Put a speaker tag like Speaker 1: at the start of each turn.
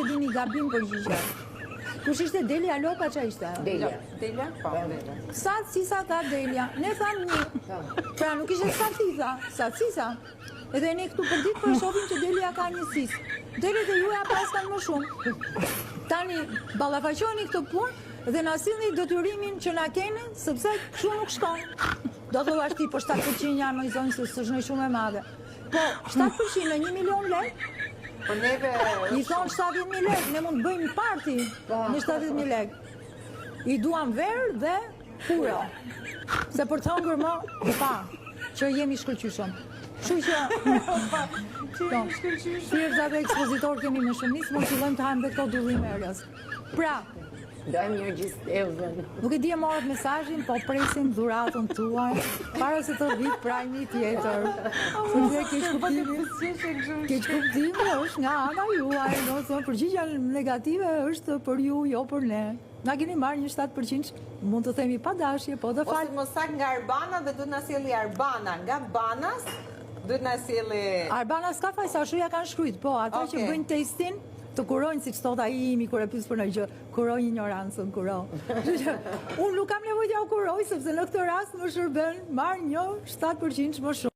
Speaker 1: se dini gabim përgjigje. Kush ishte Delia Lopa, qa ishte?
Speaker 2: Delia? Po.
Speaker 1: Sa cisa ka Delia? Ne tham një. Pra nuk ishte sa cisa, sa cisa. Edhe ne këtu për ditë për shohim që Delia ka një cis. Delet e juja pas kanë më shumë. Tani ballafaqoni këtë punë dhe na sillni detyrimin që na keni, sepse kështu nuk shkon. Do të thuash ti po 7% janë më zonë se s'është shumë e madhe. Po 7% në 1 milion lekë.
Speaker 2: Po neve...
Speaker 1: I thonë 70.000 lekë, ne mund të bëjmë parti në 70.000 lekë. I duam verë dhe puro. Se për të hëngër më, pa, që jemi shkëlqyshëm. Kështu që, thjesht dhe ekspozitor kemi me shumicë, mund të fillojmë të hajmë dhe këto dullim erës. Pra,
Speaker 2: dojmë një gjistevën.
Speaker 1: nuk e di e morët mesazhin, po presim dhuratën tuaj, para se të vit prajmi tjetër. Sepse keq kuptimi është nga ana juaj, do të thonë përgjigjja negative është për ju, jo për ne. Na keni marrë një 7%, mund të themi pa dashje, po të fal.
Speaker 3: Ose mos sak nga Arbana dhe duhet na sjelli Arbana, nga Banas duhet na sjelli
Speaker 1: Arbana s'ka faj, sa shuja kanë shkruajt, po ata që bëjnë testin të kurojnë, si që thot ai imi kur e pyes për në gjë, kuroj ignorancën, kuro. Unë nuk kam nevojë t'ja u kuroj, sepse në këtë rast më shërben marr një 7% më shumë.